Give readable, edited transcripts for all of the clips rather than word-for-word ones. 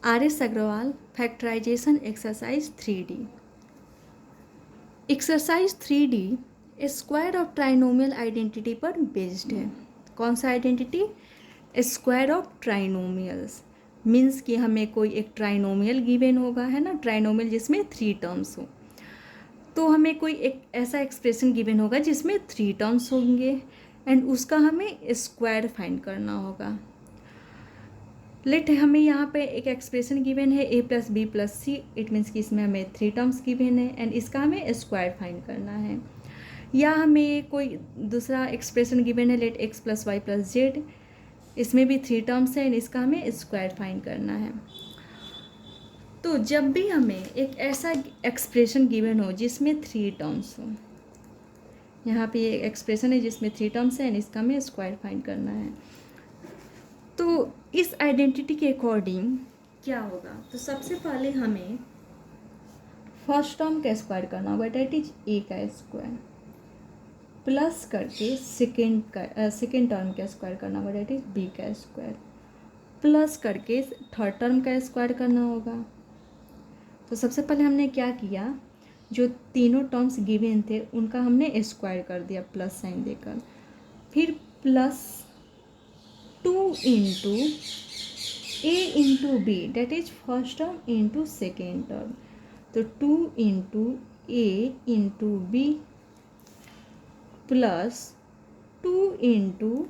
RS Aggarwal factorization exercise 3D। Exercise 3D square of trinomial identity पर based है। कौन सा identity? Square of trinomials. Means कि हमें कोई एक ट्राइनोमियल गिवन होगा, है ना, ट्राइनोमियल जिसमें 3 टर्म्स हो। तो हमें कोई एक ऐसा एक्सप्रेशन गिवन होगा जिसमें 3 टर्म्स होंगे एंड उसका हमें स्क्वायर फाइंड करना होगा। लेट हमें यहाँ पे एक एक्सप्रेशन गिवन है a plus B plus C. It means कि इसमें हमें 3 टर्म्स गिवन है एंड इसका हमें स्क्वायर फाइंड करना है। या हमें कोई दूसरा एक्सप्रेशन गिवन है, let x plus Y plus Z. इसमें भी 3 टर्म्स है एंड इसका हमें स्क्वायर फाइंड करना है। तो जब भी हमें एक ऐसा एक्सप्रेशन गिवन हो जिसमें 3 टर्म्स हो, यहाँ पे ये एक्सप्रेशन है जिसमें 3 टर्म्स है एंड इसका हमें स्क्वायर फाइंड करना है। तो इस आइडेंटिटी के अकॉर्डिंग क्या होगा? तो सबसे पहले हमें फर्स्ट टर्म का स्क्वायर करना होगा, डेट इज ए का स्क्वायर, प्लस करके सेकेंड टर्म का स्क्वायर करना होगा, डेट इज बी का स्क्वायर, प्लस करके थर्ड टर्म का स्क्वायर करना होगा। तो सबसे पहले हमने क्या किया, जो तीनों टर्म्स गिवन थे उनका हमने स्क्वायर कर दिया प्लस साइन देकर। फिर plus 2 into a into B, that is first term into second term. तो 2 into A into B plus 2 into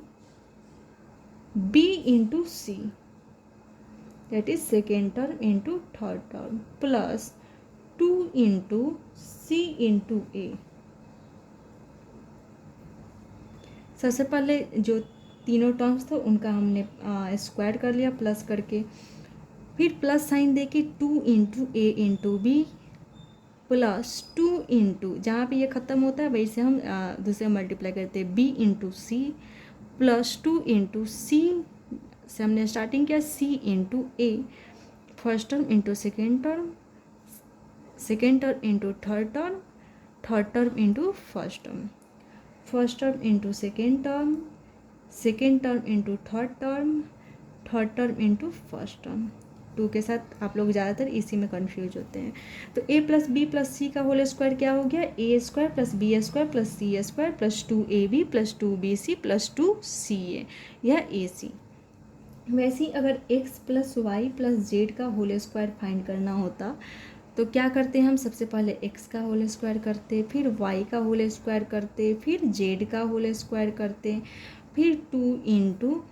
B into C, that is second term into third term, plus 2 into C into A. सबसे पहले जो तीनों terms थे उनका हमने square कर लिया प्लस करके। फिर प्लस साइन देके 2 into A into B plus 2 into, जहाँ पे ये ख़त्म होता है वहीं से हम दूसरे मल्टीप्लाई करते हैं, B into C plus 2 into C से हमने स्टार्टिंग किया, C into A, first term into second term, second term into third term into first term into second term into third term into first term. 2 के साथ आप लोग ज़्यादातर इसी में कंफ्यूज होते हैं। तो a plus B plus C का होल स्क्वायर क्या हो गया, A square plus B square plus C square plus 2ab plus 2bc plus 2ca, यह ac। वैसे ही अगर x plus Y plus Z का होल स्क्वायर फाइंड करना होता तो क्या करते हैं हम, सबसे पहले x का होल स्क्वायर करते, फिर y का होल स्क्वायर करते, फिर z का होल स्क्वायर करते, फिर 2 इंटू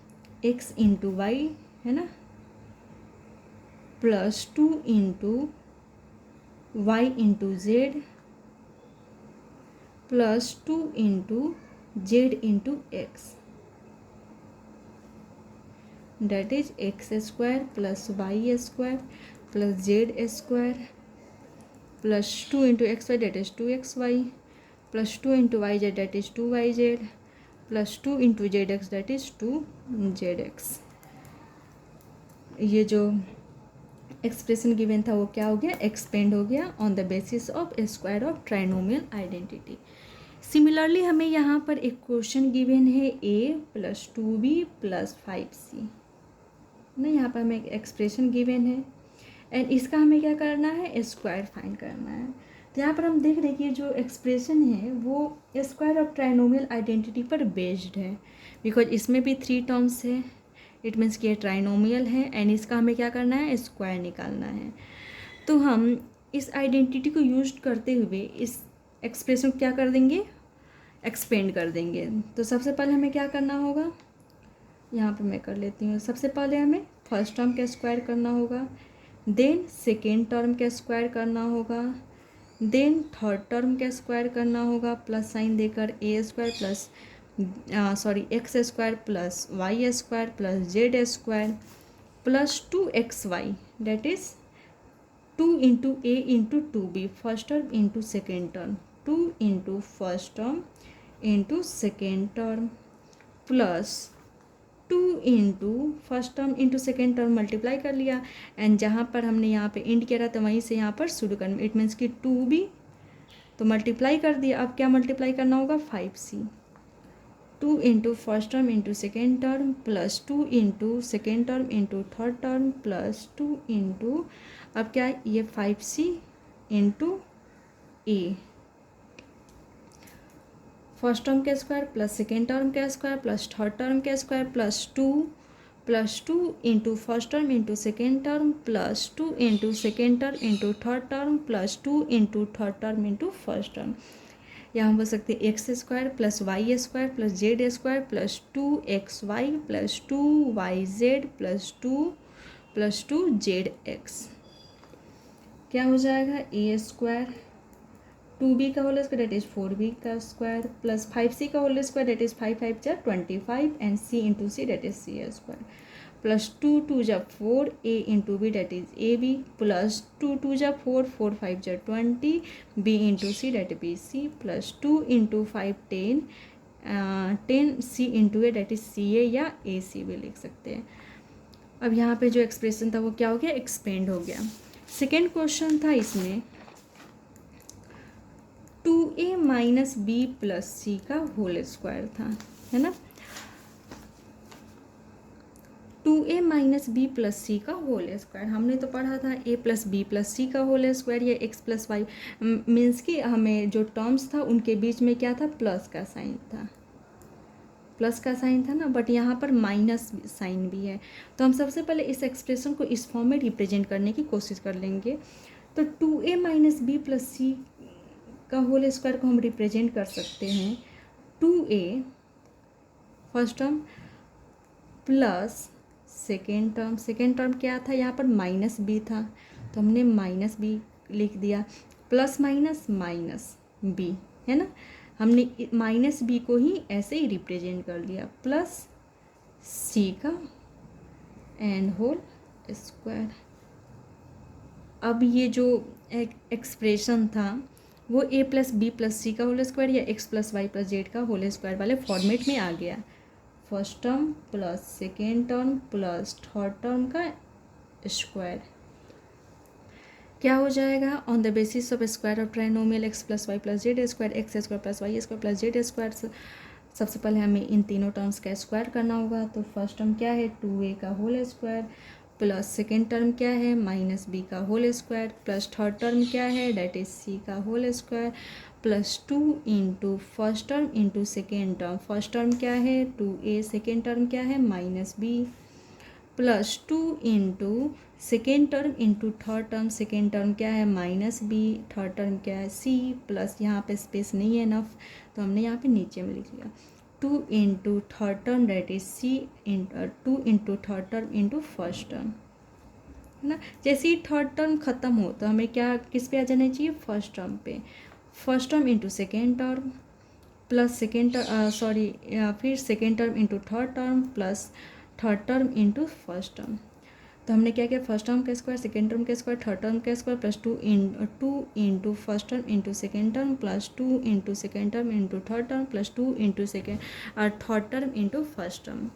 एक्स इंटू वाई, है ना, plus 2 into Y into Z plus 2 into Z into X, that is X square plus Y square plus Z square plus 2 into X Y, that is 2xy plus 2 into Y Z, that is 2yz plus 2 into Z X, that is 2zx। ये जो expression given था वो क्या हो गया, expand हो गया on the basis of square of trinomial identity. Similarly हमें यहाँ पर एक क्वेश्चन गिवन है a plus 2b plus 5c ना, यहाँ पर हमें एक एक्सप्रेशन गिवन है एंड इसका हमें क्या करना है, स्क्वायर फाइंड करना है। तो यहाँ पर हम देख रहे हैं कि जो एक्सप्रेशन है वो स्क्वायर ऑफ ट्राइनोमियल आइडेंटिटी पर बेस्ड है, बिकॉज इसमें भी 3 टर्म्स है, इट मीन्स कि ये ट्राइनोमियल है एंड इसका हमें क्या करना है, स्क्वायर निकालना है। तो हम इस आइडेंटिटी को यूज करते हुए इस एक्सप्रेशन को क्या कर देंगे, एक्सपेंड कर देंगे। तो सबसे पहले हमें क्या करना होगा, यहाँ पे मैं कर लेती हूँ। सबसे पहले हमें फर्स्ट टर्म का स्क्वायर करना होगा, देन सेकेंड टर्म का स्क्वायर करना होगा, देन थर्ड टर्म का स्क्वायर करना होगा प्लस साइन देकर, A square plus X square plus Y square plus Z square plus 2xy, that is 2 into A into 2b, first term into second term, 2 into first term into second term plus 2 into first term into second term multiply कर लिया and जहाँ पर हमने यहाँ पे and किया था तो वहीं से यहाँ पर शुरू करना, इट मीन्स कि 2b तो मल्टीप्लाई कर दिया। अब क्या मल्टीप्लाई करना होगा, 5c two into first term into second term plus two into second term into third term plus two into, अब क्या है ये 5c into A, first term का स्क्वायर प्लस सेकेंड टर्म का स्क्वायर प्लस थर्ड टर्म का square plus two into first term into second term plus two into second term into third term plus two into third term into first term. या हम बोल सकते हैं X square plus Y square plus Z square plus two X Y plus two Y Z plus two Z X. क्या हो जाएगा A square 2b का whole square that is 4b का स्क्वायर प्लस 5c का whole square that is 5 5 जा 25 and c into C that is C square plus 2 2 जा 4 a into B that is A B plus 2 2 जा 4 4 5 जा 20 b into C that B C plus 2 into 5 10 10 c into A that is C A या A सी भी लिख सकते हैं। अब यहाँ पे जो एक्सप्रेशन था वो क्या हो गया, एक्सपेंड हो गया। सेकेंड क्वेश्चन था इसमें 2a minus B plus C का होल स्क्वायर था, है ना। 2a minus B plus C का होल स्क्वायर हमने तो पढ़ा था a plus B plus C का होल स्क्वायर या x प्लस वाई, मीन्स कि हमें जो टर्म्स था उनके बीच में क्या था, प्लस का साइन था, प्लस का साइन था ना, बट यहाँ पर माइनस साइन भी है। तो हम सबसे पहले इस एक्सप्रेशन को इस फॉर्म में रिप्रेजेंट करने की कोशिश कर लेंगे। तो 2a minus B plus C का होल स्क्वायर को हम रिप्रेजेंट कर सकते हैं 2a first term plus second term क्या था, यहाँ पर माइनस बी था तो हमने माइनस बी लिख दिया, प्लस माइनस माइनस बी, है ना। हमने माइनस बी को ही ऐसे ही रिप्रेजेंट कर लिया प्लस सी का एंड होल स्क्वायर। अब ये जो एक्सप्रेशन था वो a plus B plus C का होल स्क्वायर या x plus Y plus Z का होल स्क्वायर वाले फॉर्मेट में आ गया। First term plus second term plus third term का स्क्वायर क्या हो जाएगा, on the basis of square of trinomial x plus Y plus Z square X square plus Y square plus Z square. सबसे पहले हमें इन तीनों टर्म्स का square करना होगा। तो फर्स्ट टर्म क्या है 2a का whole square plus second term क्या है माइनस बी का whole square plus third term क्या है डेट इज सी का whole square plus 2 into first term into second term, first term क्या है 2a, सेकेंड टर्म क्या है minus B plus 2 into second term into third term, second term क्या है minus B, third term क्या है C plus यहाँ पे स्पेस नहीं है इनफ तो हमने यहाँ पे नीचे में लिख लिया 2 into third term that is C 2 into third term into first term, है ना। जैसे ही थर्ड टर्म ख़त्म हो तो हमें क्या किस पे आ जाना चाहिए, फर्स्ट टर्म पे, first term into second term plus फिर second term into third term plus third term into first term. तो हमने क्या किया, फर्स्ट टर्म का स्क्वायर सेकेंड टर्म का स्क्वायर थर्ड टर्म का square plus 2 into first term into second term plus 2 into second term into third term plus 2 into third term into first term.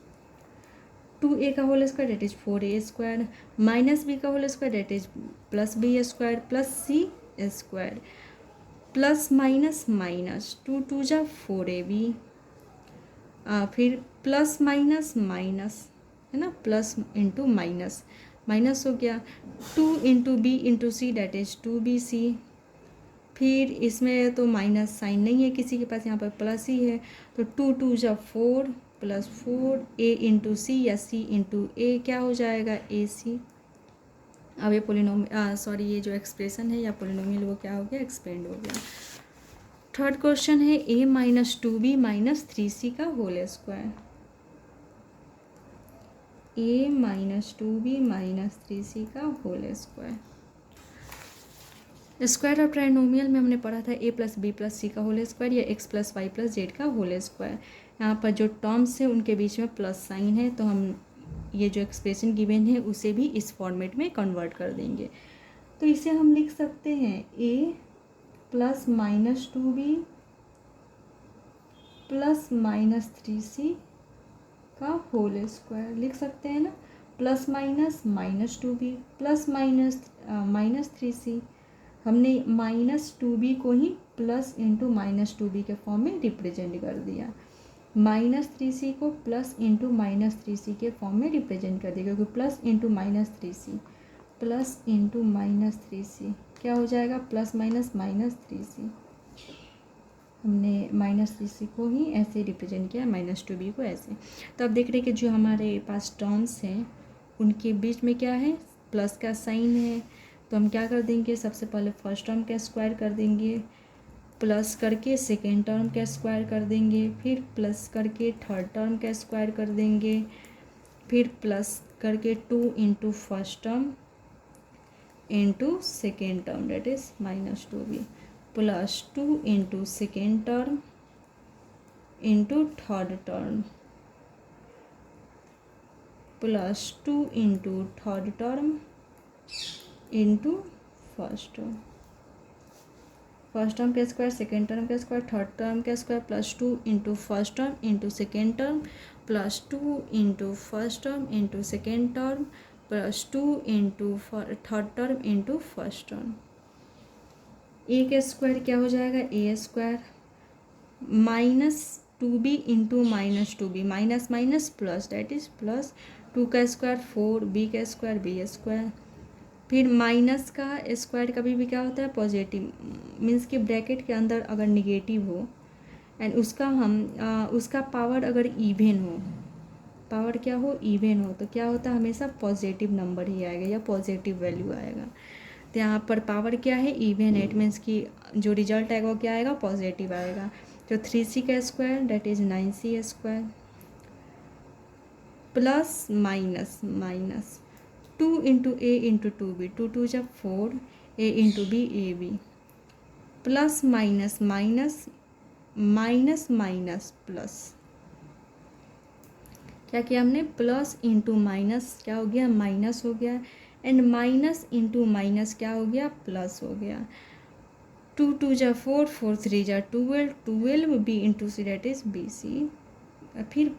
2a का whole square that is 4a square minus B का whole square that is plus B square plus C square plus minus minus 2 2 जा 4ab फिर plus minus minus, है ना, plus into minus minus हो गया 2 into B into C that is 2bc। फिर इसमें तो माइनस साइन नहीं है किसी के पास, यहाँ पर प्लस ही है तो 2 2 जा 4 प्लस 4 a इंटू सी या c इंटू ए क्या हो जाएगा ac। अब ये ये जो एक्सप्रेशन है या पोलिनोमियल वो क्या हो गया, एक्सपेंड हो गया। थर्ड क्वेश्चन है a minus 2b minus 3c का whole square, a minus 2b minus 3c का whole square. Square of trinomial में हमने पढ़ा था a plus B plus C का होल स्क्वायर या x plus Y plus Z का होल स्क्वायर। यहाँ पर जो टर्म्स है उनके बीच में प्लस साइन है तो हम ये जो एक्सप्रेशन गिवन है उसे भी इस फॉर्मेट में कन्वर्ट कर देंगे। तो इसे हम लिख सकते हैं a plus minus 2b plus minus 3c का होल स्क्वायर लिख सकते हैं ना, plus minus minus 2b plus minus 3c। हमने माइनस 2b को ही प्लस इंटू माइनस 2b के फॉर्म में रिप्रेजेंट कर दिया। -3c को प्लस इंटू -3c के फॉर्म में रिप्रेजेंट कर देगा, क्योंकि plus into -3c plus into -3c क्या हो जाएगा, प्लस माइनस -3c। हमने -3c को ही ऐसे रिप्रेजेंट किया, -2b को ऐसे। तो अब देख रहे हैं कि जो हमारे पास टर्म्स हैं उनके बीच में क्या है, प्लस का साइन है। तो हम क्या कर देंगे, सबसे पहले फर्स्ट टर्म का स्क्वायर कर देंगे, प्लस करके सेकेंड टर्म का स्क्वायर कर देंगे, फिर प्लस करके थर्ड टर्म का स्क्वायर कर देंगे, फिर प्लस करके 2 into first term into second term that is -2b, plus 2 into second term into third term, plus 2 into third term into first term. First term का स्क्वायर, सेकेंड टर्म का square, third term का square, plus 2 into first term into second term, plus 2 into first term into second term, plus 2 into third term into first term. A का square क्या हो जाएगा, A square -2b into -2b, minus minus plus that is plus, 2 का square 4, b का square b square. फिर माइनस का स्क्वायर कभी भी क्या होता है, पॉजिटिव, मीन्स कि ब्रैकेट के अंदर अगर निगेटिव हो एंड उसका पावर अगर इवन हो, पावर क्या हो, इवन हो, तो क्या होता है, हमेशा पॉजिटिव नंबर ही आएगा या पॉजिटिव वैल्यू आएगा। तो यहाँ पर पावर क्या है, इवन है, इट मीन्स कि जो रिजल्ट आएगा वो क्या आएगा, पॉजिटिव आएगा। तो 3c का square that is 9c square, plus minus minus 2 into A into 2b, 2 2 जब 4, a into B A B, plus minus minus minus minus plus, क्या किया हमने, प्लस इंटू माइनस क्या हो गया, माइनस हो गया, एंड माइनस इंटू माइनस क्या हो गया, प्लस हो गया। 2 2 जा 4, 4 3 जा 12, 12 B into C that is B C. फिर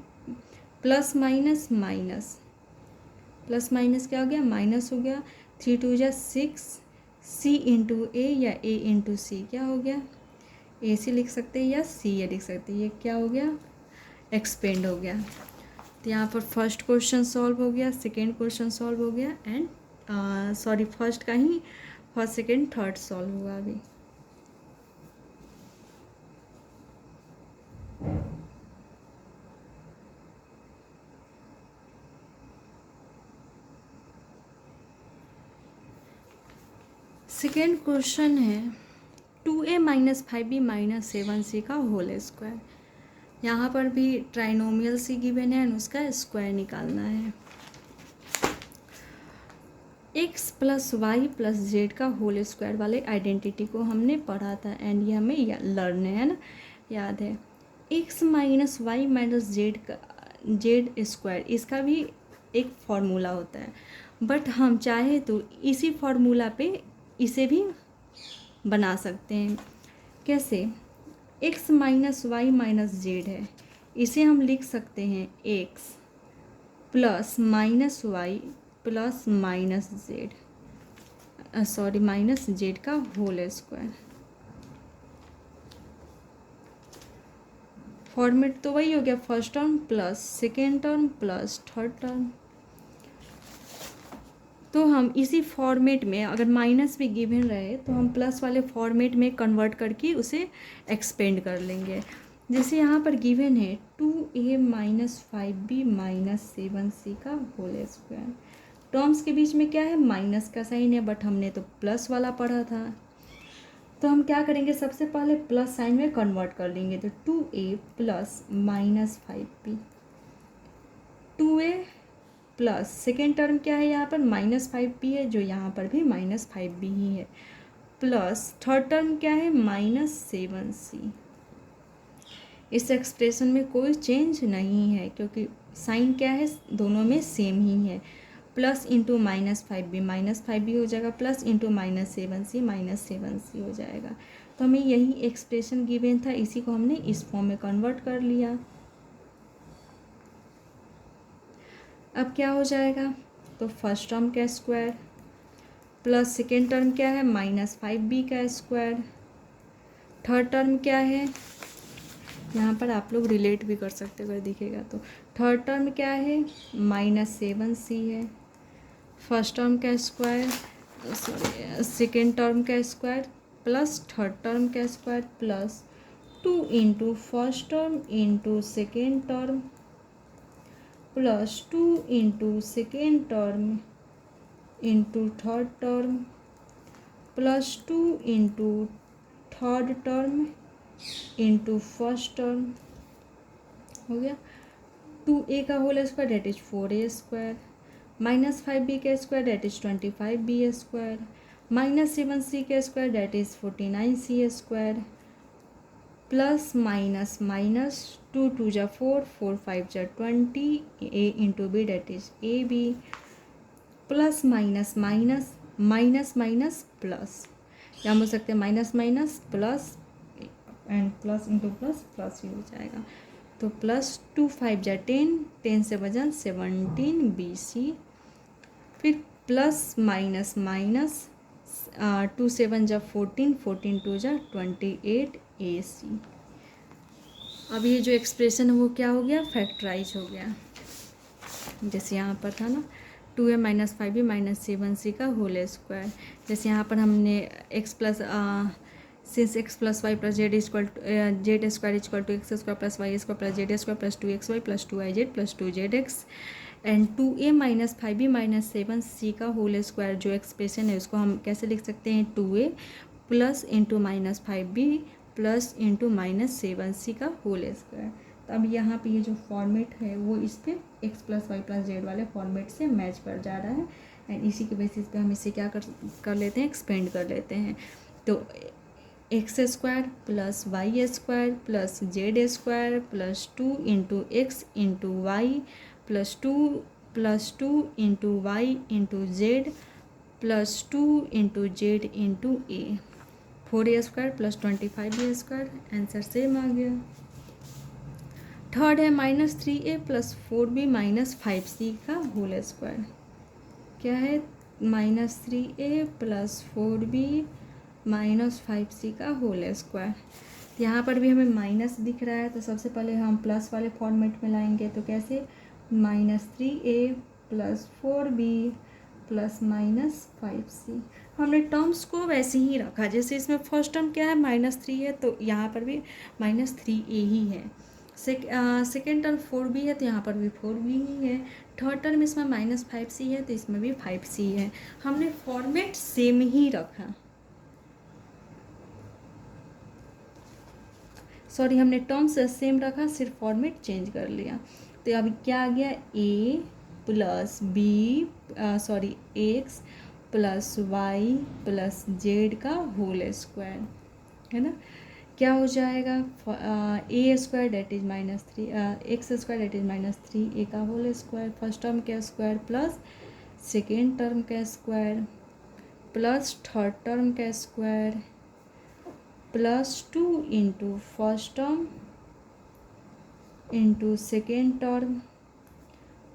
plus minus minus, plus minus क्या हो गया, माइनस हो गया। 3 2 जा 6, सी इंटू ए या ए इंटू सी क्या हो गया, ए सी लिख सकते हैं या सी ए लिख सकते हैं, ये क्या हो गया, एक्सपेंड हो गया। तो यहाँ पर फर्स्ट क्वेश्चन सॉल्व हो गया, सेकेंड क्वेश्चन सॉल्व हो गया, एंड सॉरी फर्स्ट का ही फर्स्ट सेकेंड थर्ड सॉल्व हुआ अभी। सेकेंड क्वेश्चन है 2a - 5b - 7c का होल स्क्वायर। यहाँ पर भी ट्राइनोमियल सी गिवन है, उसका स्क्वायर निकालना है। x + y + z का होल स्क्वायर वाले आइडेंटिटी को हमने पढ़ा था, एंड ये हमें लर्न है ना, याद है। x - y - z का z स्क्वायर, इसका भी एक फॉर्मूला होता है, बट हम चाहे तो इसी फॉर्मूला पे इसे भी बना सकते हैं। कैसे, x - y - z है, इसे हम लिख सकते हैं x plus minus Y plus minus Z, sorry minus Z का होल स्क्वायर। फॉर्मेट तो वही हो गया, first term plus second term plus third term. तो हम इसी फॉर्मेट में, अगर माइनस भी गिवन रहे तो हम प्लस वाले फॉर्मेट में कन्वर्ट करके उसे एक्सपेंड कर लेंगे। जैसे यहाँ पर गिवन है 2a - 5b - 7c का होल स्क्वायर। टर्म्स के बीच में क्या है, माइनस का साइन है, बट हमने तो प्लस वाला पढ़ा था। तो हम क्या करेंगे, सबसे पहले प्लस साइन में कन्वर्ट कर लेंगे। तो 2a plus -5b, 2a plus second term क्या है यहाँ पर, -5b है, जो यहाँ पर भी -5b ही है, प्लस थर्ड टर्म क्या है, -7c। इस एक्सप्रेशन में कोई चेंज नहीं है, क्योंकि साइन क्या है, दोनों में सेम ही है। प्लस इंटू -5b हो जाएगा, प्लस इंटू -7c हो जाएगा। तो हमें यही एक्सप्रेशन गिवन था, इसी को हमने इस फॉर्म में कन्वर्ट कर लिया। अब क्या हो जाएगा, तो फर्स्ट टर्म का स्क्वायर प्लस सेकेंड टर्म क्या है, -5b का स्क्वायर, थर्ड टर्म क्या है, यहाँ पर आप लोग रिलेट भी कर सकते हो अगर दिखेगा तो। थर्ड टर्म क्या है, -7c है। फर्स्ट टर्म का स्क्वायर, सॉरी सेकेंड टर्म का स्क्वायर प्लस थर्ड टर्म का square plus 2 into first term into second term plus 2 into second term into third term plus 2 into third term into first term हो गया। 2a का whole square that is 4a square -5b का square that is 25b square -7c का square that is 49c square plus minus minus 2 2 जा 4 4 5 जा 20 a into B that is A B plus minus minus minus minus plus, या हो सकते हैं minus minus plus and plus into plus plus ही हो जाएगा। तो प्लस 2 5 जा 10 10 से वजन 17 BC, फिर प्लस माइनस माइनस 2 7 जा 14 14 2 जा 28 AC। अब ये जो एक्सप्रेशन है वो क्या हो गया, फैक्टराइज हो गया। जैसे यहाँ पर था ना 2a -5b -7c का होल स्क्वायर, जैसे यहाँ पर हमने x plus since x plus Y plus Z equal Z square equal to X square plus Y square plus Z square plus 2xy plus 2iz plus 2zx and 2a -5b -7c का whole square जो expression है उसको हम कैसे लिख सकते हैं, 2a plus into -5b plus into -7c का होल स्क्वायर। तो अब यहाँ पे ये जो फॉर्मेट है वो इस पे x plus Y plus Z वाले फॉर्मेट से मैच कर जा रहा है एंड इसी के बेसिस पे हम इसे क्या कर लेते हैं, एक्सपेंड कर लेते हैं। तो X square plus Y square plus Z square plus 2 into X into Y plus 2 into Y into Z plus 2 into Z into A 4a square plus 25b square, answer same आ गया। Third है -3a plus 4b -5c का whole square, क्या है -3a plus 4b -5c का whole square. यहाँ पर भी हमें माइनस दिख रहा है तो सबसे पहले हम प्लस वाले फॉर्मेट में लाएंगे, तो कैसे -3a plus 4b plus -5c। हमने टर्म्स को वैसे ही रखा, जैसे इसमें फर्स्ट टर्म क्या है -3 है तो यहाँ पर भी -3a ही है। सेकेंड टर्म 4b है तो यहाँ पर भी 4b ही है। थर्ड टर्म इसमें -5c है तो इसमें भी 5c है। हमने फॉर्मेट सेम ही रखा, सॉरी हमने टर्म्स सेम रखा, सिर्फ फॉर्मेट चेंज कर लिया। तो अभी क्या आ गया, a plus B sorry X plus Y plus Z का होल स्क्वायर है ना, क्या हो जाएगा A square that is -3 X square that is -3a का होल स्क्वायर, फर्स्ट टर्म का स्क्वायर प्लस सेकेंड टर्म का स्क्वायर प्लस थर्ड टर्म का square plus 2 into first term into second term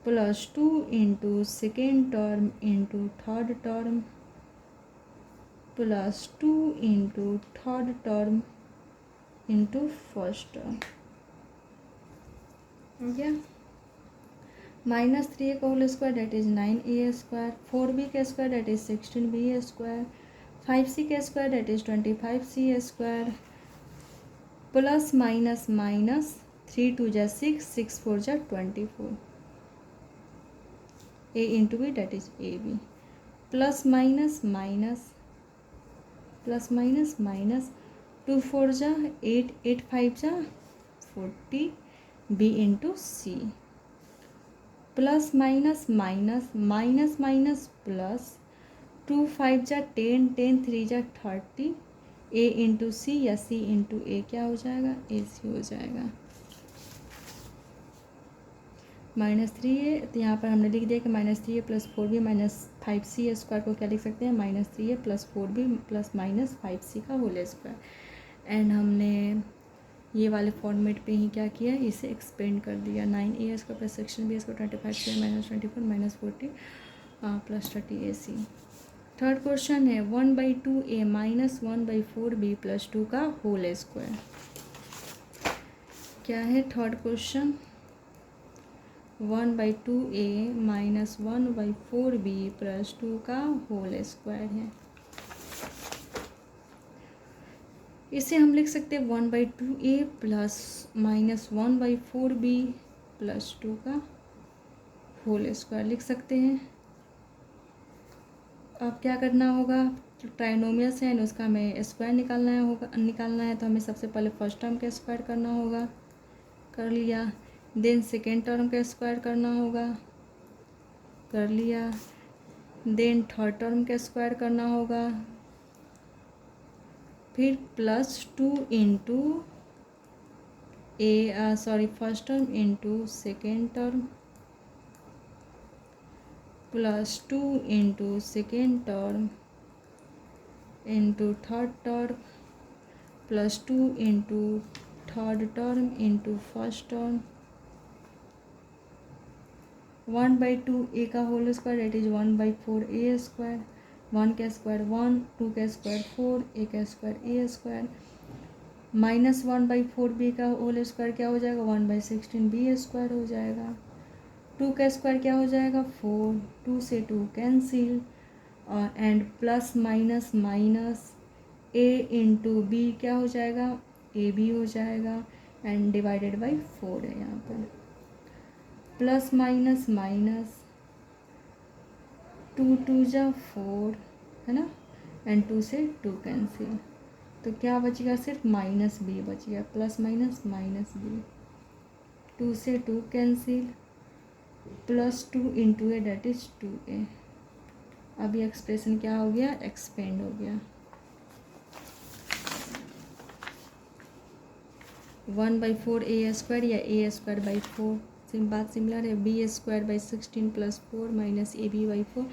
plus 2 into second term into third term plus 2 into third term into first term हो गया। -3a का whole square that is 9a square, 4b का square that is 16b square, 5c का square that is 25c square plus minus minus 3 2 जा 6 6 4 जा 24 a into B that is A B plus minus minus plus minus minus 2 4 जा 8 8 5 जा 40 b into C plus minus minus minus minus plus 2 5 जा 10 10 3 जा 30 a into सी या c into ए क्या हो जाएगा, ए सी हो जाएगा। -3a तो यहाँ पर हमने लिख दिया कि -3a plus 4b -5c square को क्या लिख सकते हैं, -3a plus 4b plus -5c का होल स्क्वायर। एंड हमने ये वाले फॉर्मेट पे ही क्या किया, इसे एक्सपेंड कर दिया। 9a square plus section b square 25 -24 -40 plus 30 ac। Third question है 1/2a -1/4b प्लस 2 का होल स्क्वायर। क्या है third question, 1/2a minus 1/4b plus 2 का होल स्क्वायर है। इसे हम लिख सकते हैं 1/2a plus minus 1/4b plus 2 का होल स्क्वायर लिख सकते हैं। अब क्या करना होगा, जो ट्राइनोमियल्स है उसका हमें स्क्वायर निकालना है तो हमें सबसे पहले फर्स्ट टर्म का स्क्वायर करना होगा, कर लिया। देन सेकेंड टर्म का स्क्वायर करना होगा, कर लिया। देन थर्ड टर्म का स्क्वायर करना होगा, फिर +2 into first term into second term +2 into second term into third term +2 into third term into first term 1/2a का whole square that is 1/4a square, 1 का स्क्वायर 1, 2 का स्क्वायर 4, a का square a square minus 1/4b का whole square क्या हो जाएगा, 1/16b square हो जाएगा। 2 का स्क्वायर क्या हो जाएगा 4, 2 से 2 cancel and plus minus minus a into B क्या हो जाएगा, ए बी हो जाएगा एंड डिवाइडेड बाई 4 है यहाँ पर। प्लस माइनस माइनस 2 2 जा 4 है ना, एंड 2 से 2 कैंसिल, तो क्या बचेगा, सिर्फ माइनस बी बच गया, प्लस माइनस माइनस बी। 2 से 2 cancel, +2 into A that is 2a। अब ये एक्सप्रेशन क्या हो गया, एक्सपेंड हो गया। 1/4a स्क्वायर या a²/4 बात सिमिलर है। b²/16 + 4 minus ab/4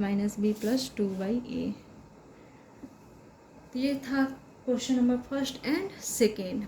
minus b + 2/a। ये था question number first and second.